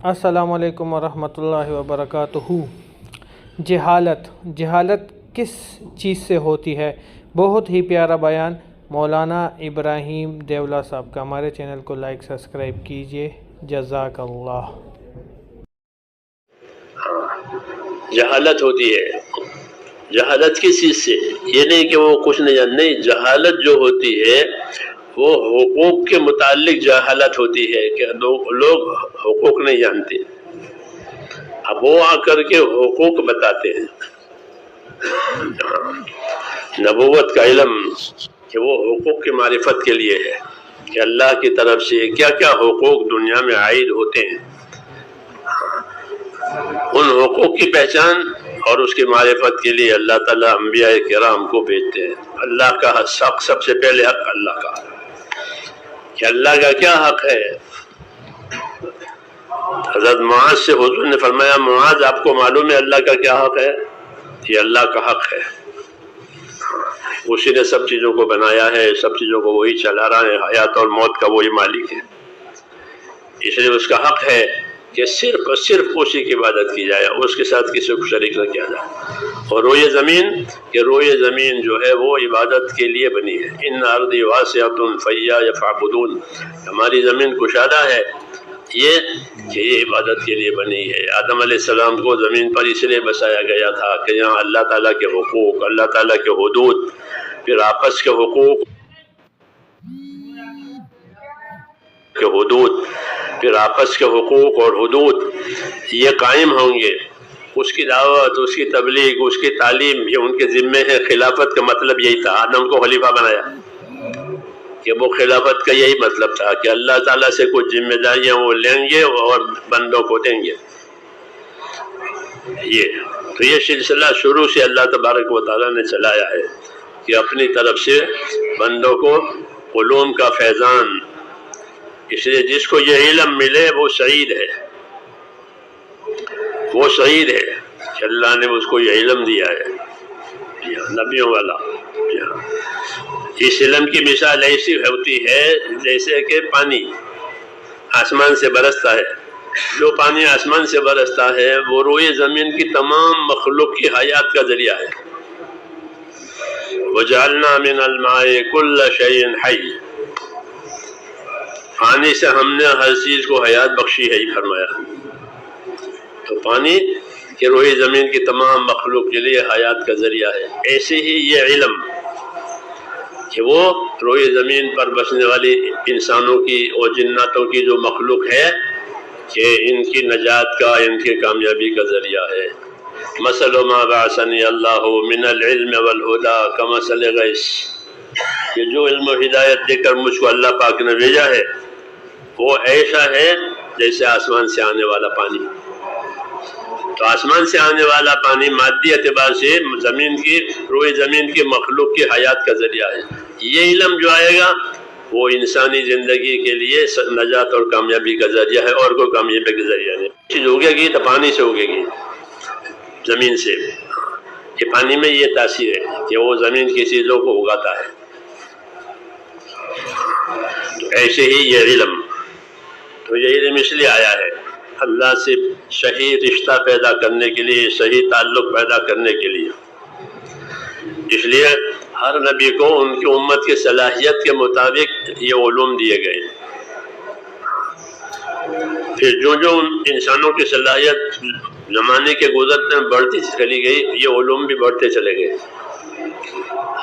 السلام علیکم ورحمۃ اللہ وبرکاتہ۔ جہالت کس چیز سے ہوتی ہے؟ بہت ہی پیارا بیان مولانا ابراہیم دیولا صاحب کا۔ ہمارے چینل کو لائک سبسکرائب کیجیے، جزاک اللہ۔ جہالت ہوتی ہے۔ جہالت کس چیز سے؟ یہ نہیں کہ وہ کچھ نہیں جانتے، نہیں، جہالت جو ہوتی ہے وہ حقوق کے متعلق جہالت ہوتی ہے کہ لوگ حقوق نہیں جانتے، اب وہ آ کر کے حقوق بتاتے ہیں۔ نبوت کا علم کہ وہ حقوق کی معرفت کے لیے ہے کہ اللہ کی طرف سے کیا کیا حقوق دنیا میں عائد ہوتے ہیں، ان حقوق کی پہچان اور اس کی معرفت کے لیے اللہ تعالیٰ انبیاء کرام کو بھیجتے ہیں۔ اللہ کا حق، سب سے پہلے حق اللہ کا، کہ اللہ کا کیا حق ہے۔ حضرت معاذ سے حضور نے فرمایا، معاذ آپ کو معلوم ہے اللہ کا کیا حق ہے؟ یہ اللہ کا حق ہے، اسی نے سب چیزوں کو بنایا ہے، سب چیزوں کو وہی چلا رہا ہے، حیات اور موت کا وہی مالک ہے، اس لیے اس کا حق ہے کہ صرف اور صرف اسی کی عبادت کی جائے، اس کے ساتھ کسی کو شریک نہ کیا جائے۔ اور روئے زمین جو ہے وہ عبادت کے لیے بنی ہے۔ ان ارضی واسعۃ فإیایا فاعبدون، ہماری زمین کشادہ ہے، یہ کہ یہ عبادت کے لیے بنی ہے۔ آدم علیہ السلام کو زمین پر اس لیے بسایا گیا تھا کہ یہاں اللہ تعالیٰ کے حقوق، اللہ تعالیٰ کے حدود، پھر آپس کے حقوق پھر آپس کے حقوق اور حدود یہ قائم ہوں گے۔ اس کی دعوت، اس کی تبلیغ، اس کی تعلیم یہ ان کے ذمے ہے۔ خلافت کا مطلب یہی تھا، آدم کو خلیفہ بنایا کہ وہ خلافت کا یہی مطلب تھا کہ اللہ تعالیٰ سے کچھ ذمہ داریاں وہ لیں گے اور بندوں کو دیں گے۔ یہ سلسلہ شروع سے اللہ تبارک و تعالیٰ نے چلایا ہے کہ اپنی طرف سے بندوں کو علوم کا فیضان، اس لیے جس کو یہ علم ملے وہ سعید ہے، وہ سعید ہے کہ اللہ نے اس کو یہ علم دیا ہے، نبیوں والا۔ اس علم کی مثال ایسی ہوتی ہے جیسے کہ پانی آسمان سے برستا ہے۔ جو پانی آسمان سے برستا ہے وہ روئے زمین کی تمام مخلوق کی حیات کا ذریعہ ہے۔ وَجَعَلْنَا مِنَ الْمَاءِ كُلَّ شَيْءٍ حَيٍّ، پانی سے ہم نے ہر چیز کو حیات بخشی ہے، یہ فرمایا۔ تو پانی کہ روئے زمین کی تمام مخلوق کے لیے حیات کا ذریعہ ہے، ایسے ہی یہ علم کہ وہ روئے زمین پر بسنے والی انسانوں کی اور جناتوں کی جو مخلوق ہے کہ ان کی نجات کا، ان کی کامیابی کا ذریعہ ہے۔ مثل ما بعثنی اللہ من العلم والہدى کمثل غیث، کہ جو علم و ہدایت دے کر مجھ کو اللہ پاک نے بھیجا ہے وہ ایسا ہے جیسے آسمان سے آنے والا پانی۔ تو آسمان سے آنے والا پانی مادی اعتبار سے روئے زمین کی مخلوق کی حیات کا ذریعہ ہے۔ یہ علم جو آئے گا وہ انسانی زندگی کے لیے نجات اور کامیابی کا ذریعہ ہے، اور کوئی کامیابی کا ذریعہ نہیں۔ چیز اگے گی تو پانی سے اگے گی، زمین سے۔ یہ پانی میں یہ تاثیر ہے کہ وہ زمین کی چیزوں کو اگاتا ہے۔ تو ایسے ہی یہ علم، تو یہ علم اس لیے آیا ہے اللہ سے صحیح رشتہ پیدا کرنے کے لیے، صحیح تعلق پیدا کرنے کے لیے۔ اس لیے ہر نبی کو ان کی امت کی صلاحیت کے مطابق یہ علوم دیے گئے۔ پھر جو انسانوں کی صلاحیت زمانے کے گزرتے میں بڑھتی چلی گئی، یہ علوم بھی بڑھتے چلے گئے۔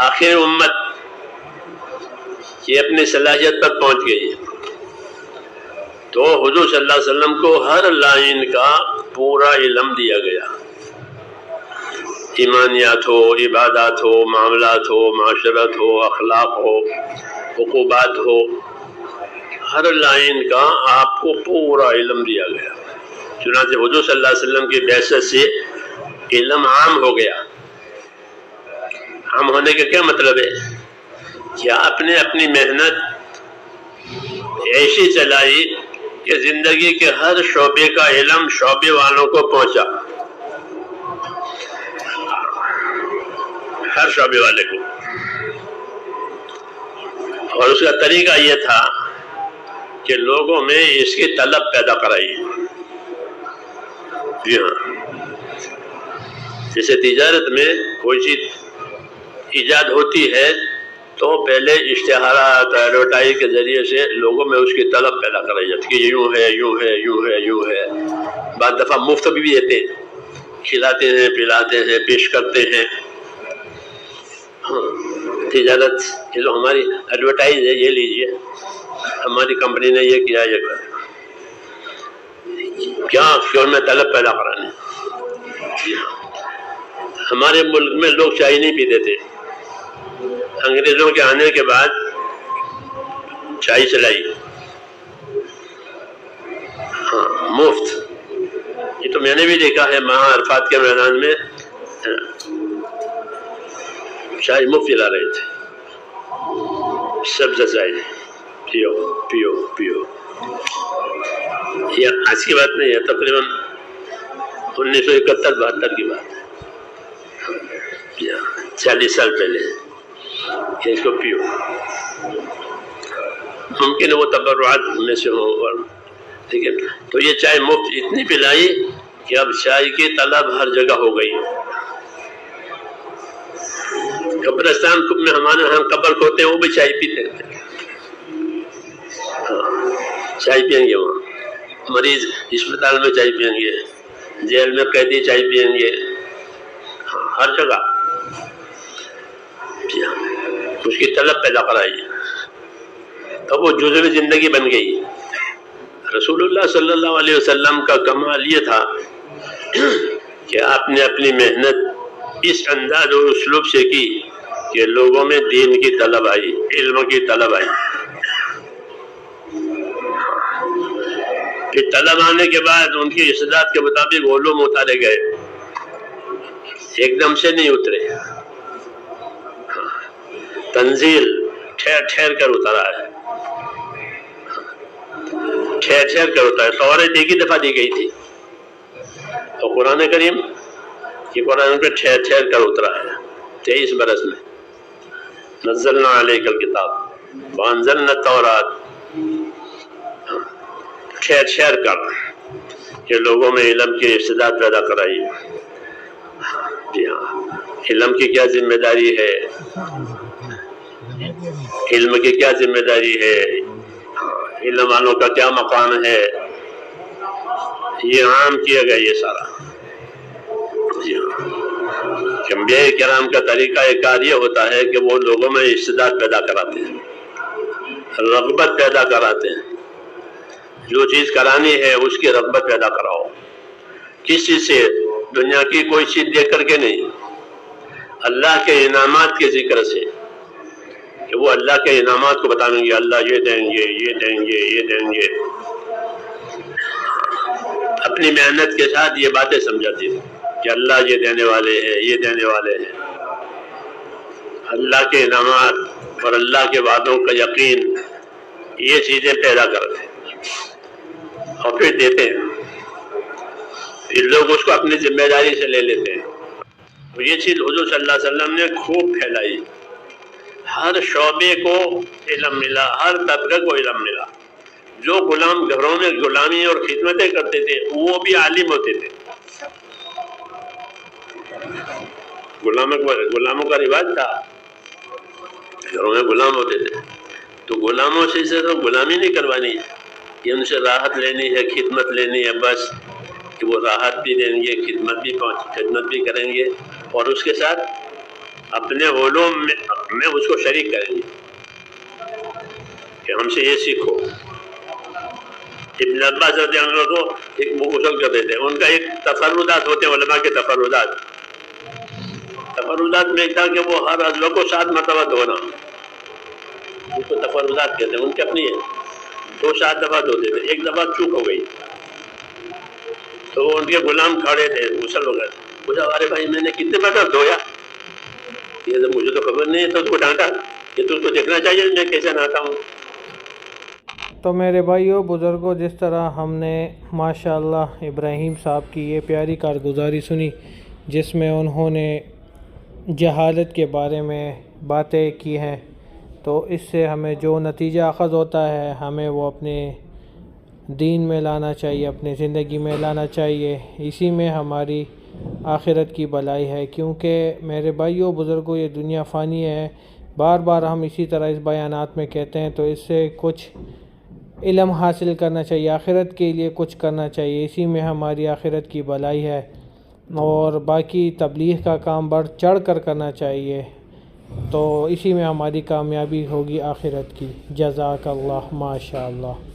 آخر امت یہ اپنی صلاحیت پر پہنچ گئی، تو حضور صلی اللہ علیہ وسلم کو ہر لائن کا پورا علم دیا گیا، ایمانیات ہو، عبادات ہو، معاملات ہو، معاشرت ہو، اخلاق ہو، عقوبات ہو، ہر لائن کا آپ کو پورا علم دیا گیا۔ چنانچہ حضور صلی اللہ علیہ وسلم کی بعثت سے علم عام ہو گیا۔ عام ہونے کا کیا مطلب ہے؟ کہ آپ نے اپنی محنت ایسی چلائی کہ زندگی کے ہر شعبے کا علم شعبے والوں کو پہنچا، ہر شعبے والے کو۔ اور اس کا طریقہ یہ تھا کہ لوگوں میں اس کی طلب پیدا کرائی، جی ہاں، جیسے تجارت میں کوئی چیز ایجاد ہوتی ہے تو پہلے اشتہارات ایڈورٹائز کے ذریعے سے لوگوں میں اس کی طلب پیدا کرائی جاتی ہے کہ یوں ہے یوں ہے یوں ہے یوں ہے. بعض دفعہ مفت بھی دیتے ہیں، کھلاتے ہیں پلاتے ہیں پیش کرتے ہیں. تجارت یہ جو ہماری ایڈورٹائز ہے یہ لیجئے، ہماری کمپنی نے یہ کیا یہ کیا، کیوں میں طلب پیدا کرانے. ہمارے ملک میں لوگ چائے نہیں پیتے تھے، انگریزوں کے آنے کے بعد چائے چلائی مفت. یہ تو میں نے بھی دیکھا ہے مہا عرفات کے میدان میں چائے مفت پلا رہے تھے، سبز چائے، پیو پیو پیو. یہ آج کی بات نہیں ہے، تقریباً 1971-72 کی بات ہے، 40 سال پہلے. اس کو پیو. ممکن ہے وہ تبرعات میں سے ہو، اور ٹھیک ہے. تو یہ چائے مفت اتنی پلائی کہ اب چائے کی طلب ہر جگہ ہو گئی. قبرستان میں ہمارے ہاں قبر کھوتے ہیں وہ بھی چائے پیتے ہیں. چائے پئیں گے وہاں، مریض اسپتال میں چائے پئیں گے، جیل میں قیدی چائے پئیں گے، ہر جگہ اس کی طلب پیدا کرائی. تو وہ جزو زندگی بن گئی. رسول اللہ صلی اللہ علیہ وسلم کا کمال یہ تھا کہ آپ نے اپنی محنت اس انداز اور اسلوب سے کی کہ لوگوں میں دین کی طلب آئی، علم کی طلب آئی. پھر طلب آنے کے بعد ان کی استعداد کے مطابق علوم اتارے گئے، ایک دم سے نہیں اترے. تنزیل ٹھہر ٹھہر کر اترا ہے، ٹھہر ٹھہر کر اترا ہے. توریت ایک ہی دفعہ دی گئی تھی، تو قرآن کریم یہ قرآن پہ ٹھہر ٹھہر کر اترا ہے 23 برس میں. نزلنا علیک الکتاب وانزلنا التوراۃ، ٹھہر ٹھہر کر کہ لوگوں میں علم کی استعداد پیدا کرائی. جی ہاں، علم کی کیا ذمہ داری ہے، علم کی کیا ذمہ داری ہے، علم والوں کا کیا مقام ہے، یہ عام کیا گیا یہ سارا. جی ہاں، انبیاء کرام کا طریقہ کار یہ ہوتا ہے کہ وہ لوگوں میں استعداد پیدا کراتے ہیں، رغبت پیدا کراتے ہیں. جو چیز کرانی ہے اس کی رغبت پیدا کراؤ. کس چیز سے؟ دنیا کی کوئی چیز دیکھ کر کے نہیں، اللہ کے انعامات کے ذکر سے، کہ وہ اللہ کے انعامات کو بتائیں گے، اللہ یہ دیں گے یہ دیں گے یہ دیں گے. اپنی محنت کے ساتھ یہ باتیں سمجھاتی ہیں کہ اللہ یہ دینے والے ہیں یہ دینے والے ہیں. اللہ کے انعامات اور اللہ کے وعدوں کا یقین، یہ چیزیں پیدا کرتے ہیں اور پھر دیتے ہیں. پھر لوگ اس کو اپنی ذمہ داری سے لے لیتے ہیں. تو یہ چیز حضور صلی اللہ علیہ وسلم نے خوب پھیلائی. ہر شعبے کو علم ملا، ہر طبقے کو علم ملا. جو غلام گھروں میں غلامی اور خدمتیں کرتے تھے وہ بھی عالم ہوتے تھے. غلاموں کا رواج تھا، گھروں میں غلام ہوتے تھے. تو غلاموں سے صرف غلامی نہیں کروانی ہے، یہ ان سے راحت لینی ہے، خدمت لینی ہے. بس کہ وہ راحت بھی دیں گے، خدمت بھی کریں گے، اور اس کے ساتھ اپنے علوم میں اس کو شریک کریں گے کہ ہم سے یہ سیکھو. ابن عباس رضی اللہ عنہ کو ایک غسل کر دیتے ہیں. ان کا ایک تفردات ہوتے ہیں علماء کے تفردات. تفردات میں ایک تھا کہ وہ ہر عضو کو 7 مرتبہ دھونا، اس کو تفردات کہتے ہیں. ان کی اپنی ہے، 7 دفعہ دھوتے تھے. ایک دفعہ چوک ہو گئی تو ان کے غلام کھڑے تھے، غسل ہو گئے. پوچھا ارے بھائی میں نے کتنے مرتبہ دھویا؟ یہ مجھے تو خبر نہیں ہے. تو اس کو ڈانٹا کہ تم کو دیکھنا چاہیے میں کیسے نہاتا ہوں. تو میرے بھائیوں بزرگوں، جس طرح ہم نے ماشاءاللہ ابراہیم صاحب کی یہ پیاری کارگزاری سنی جس میں انہوں نے جہالت کے بارے میں باتیں کی ہیں، تو اس سے ہمیں جو نتیجہ اخذ ہوتا ہے ہمیں وہ اپنے دین میں لانا چاہیے، اپنے زندگی میں لانا چاہیے، اسی میں ہماری آخرت کی بھلائی ہے۔ کیونکہ میرے بھائیوں بزرگوں، یہ دنیا فانی ہے، بار بار ہم اسی طرح اس بیانات میں کہتے ہیں، تو اس سے کچھ علم حاصل کرنا چاہیے، آخرت کے لیے کچھ کرنا چاہیے، اسی میں ہماری آخرت کی بھلائی ہے، اور باقی تبلیغ کا کام بڑھ چڑھ کر کرنا چاہیے، تو اسی میں ہماری کامیابی ہوگی آخرت کی۔ جزاک اللہ، ماشاء اللہ۔